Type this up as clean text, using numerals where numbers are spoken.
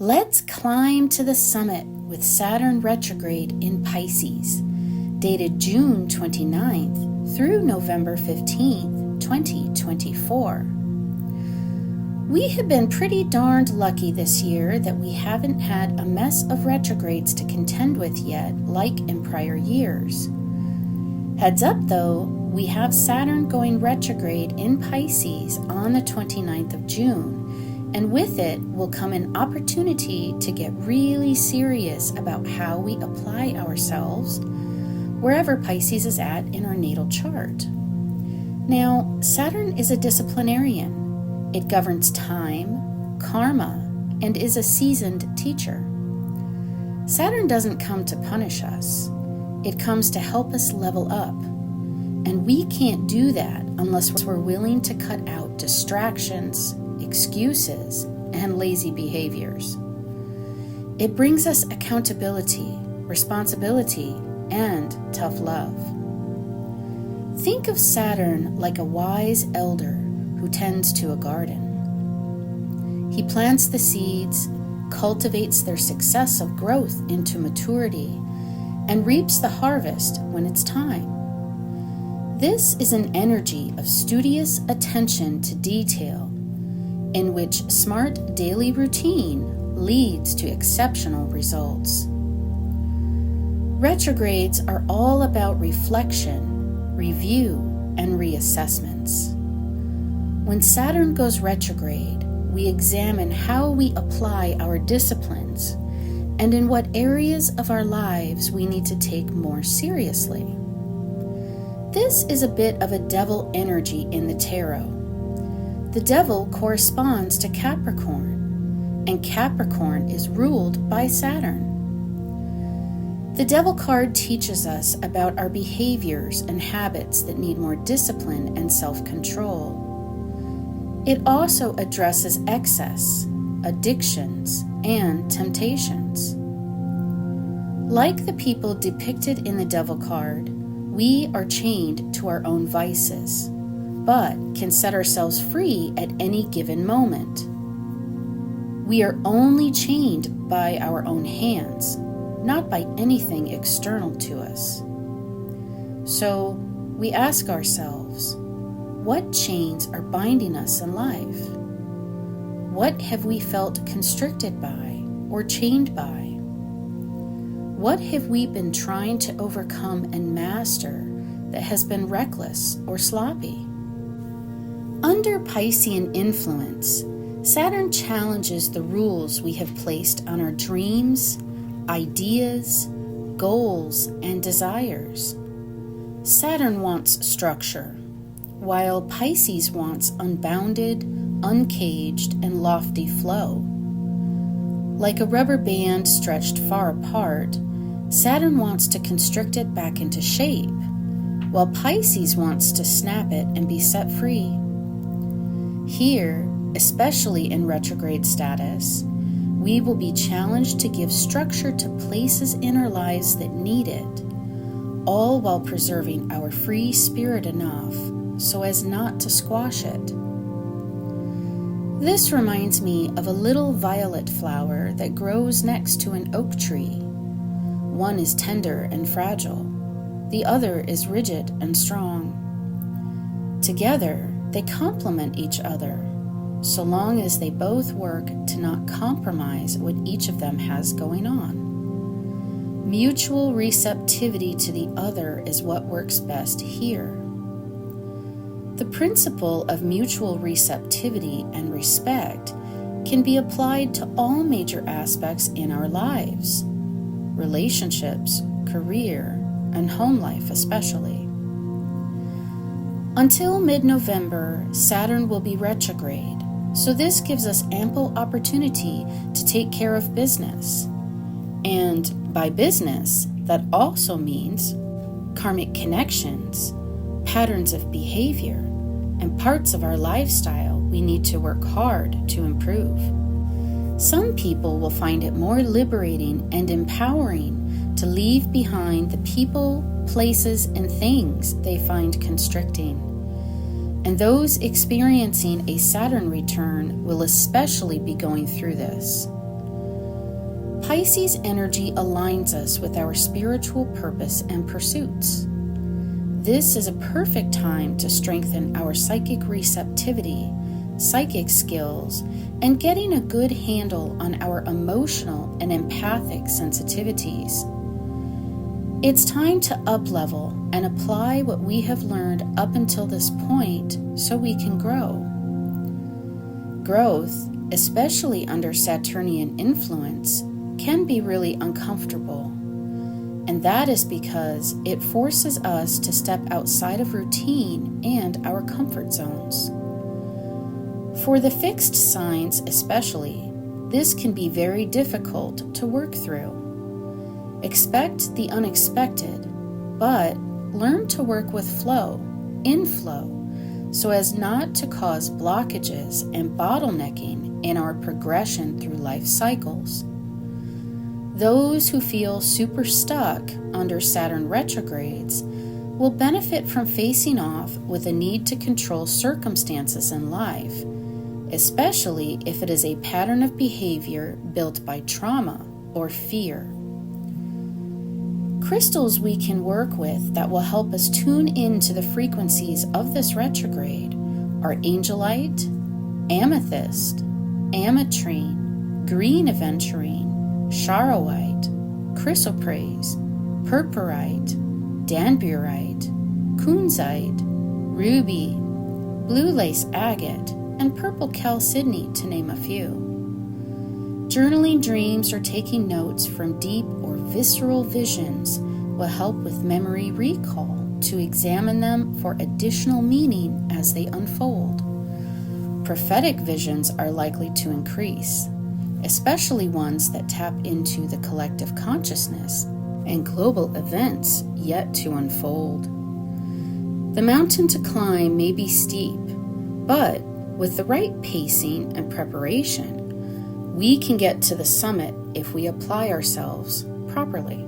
Let's climb to the summit with Saturn retrograde in Pisces, dated June 29th through November 15th, 2024. We have been pretty darned lucky this year that we haven't had a mess of retrogrades to contend with yet, like in prior years. Heads up though, we have Saturn going retrograde in Pisces on the 29th of June, and with it will come an opportunity to get really serious about how we apply ourselves wherever Pisces is at in our natal chart. Now, Saturn is a disciplinarian. It governs time, karma, and is a seasoned teacher. Saturn doesn't come to punish us. It comes to help us level up. And we can't do that unless we're willing to cut out distractions, excuses, and lazy behaviors. It brings us accountability, responsibility, and tough love. Think of Saturn like a wise elder who tends to a garden. He plants the seeds, cultivates their success of growth into maturity, and reaps the harvest when it's time. This is an energy of studious attention to detail, in which smart daily routine leads to exceptional results. Retrogrades are all about reflection, review, and reassessments. When Saturn goes retrograde, we examine how we apply our disciplines and in what areas of our lives we need to take more seriously. This is a bit of a devil energy in the tarot. The devil corresponds to Capricorn, and Capricorn is ruled by Saturn. The devil card teaches us about our behaviors and habits that need more discipline and self-control. It also addresses excess, addictions, and temptations. Like the people depicted in the devil card, we are chained to our own vices, but can set ourselves free at any given moment. We are only chained by our own hands, not by anything external to us. So we ask ourselves, what chains are binding us in life? What have we felt constricted by or chained by? What have we been trying to overcome and master that has been reckless or sloppy? Under Piscean influence, Saturn challenges the rules we have placed on our dreams, ideas, goals, and desires. Saturn wants structure, while Pisces wants unbounded, uncaged, and lofty flow. Like a rubber band stretched far apart, Saturn wants to constrict it back into shape, while Pisces wants to snap it and be set free. Here, especially in retrograde status, we will be challenged to give structure to places in our lives that need it, all while preserving our free spirit enough so as not to squash it. This reminds me of a little violet flower that grows next to an oak tree. One is tender and fragile, the other is rigid and strong. Together, they complement each other, so long as they both work to not compromise what each of them has going on. Mutual receptivity to the other is what works best here. The principle of mutual receptivity and respect can be applied to all major aspects in our lives, relationships, career, and home life especially. Until mid-November, Saturn will be retrograde, so this gives us ample opportunity to take care of business. And by business, that also means karmic connections, patterns of behavior, and parts of our lifestyle we need to work hard to improve. Some people will find it more liberating and empowering to leave behind the people, places, and things they find constricting. And those experiencing a Saturn return will especially be going through this. Pisces energy aligns us with our spiritual purpose and pursuits. This is a perfect time to strengthen our psychic receptivity, psychic skills, and getting a good handle on our emotional and empathic sensitivities. It's time to up-level and apply what we have learned up until this point so we can grow. Growth, especially under Saturnian influence, can be really uncomfortable, and that is because it forces us to step outside of routine and our comfort zones. For the fixed signs especially, this can be very difficult to work through. Expect the unexpected, but learn to work with flow, in flow, so as not to cause blockages and bottlenecking in our progression through life cycles. Those who feel super stuck under Saturn retrogrades will benefit from facing off with a need to control circumstances in life, especially if it is a pattern of behavior built by trauma or fear. Crystals we can work with that will help us tune into the frequencies of this retrograde are angelite, amethyst, ametrine, green aventurine, charoite, chrysoprase, purpurite, danburite, kunzite, ruby, blue lace agate, and purple chalcedony, to name a few. Journaling dreams or taking notes from deep or visceral visions will help with memory recall to examine them for additional meaning as they unfold. Prophetic visions are likely to increase, especially ones that tap into the collective consciousness and global events yet to unfold. The mountain to climb may be steep, but with the right pacing and preparation, we can get to the summit if we apply ourselves properly.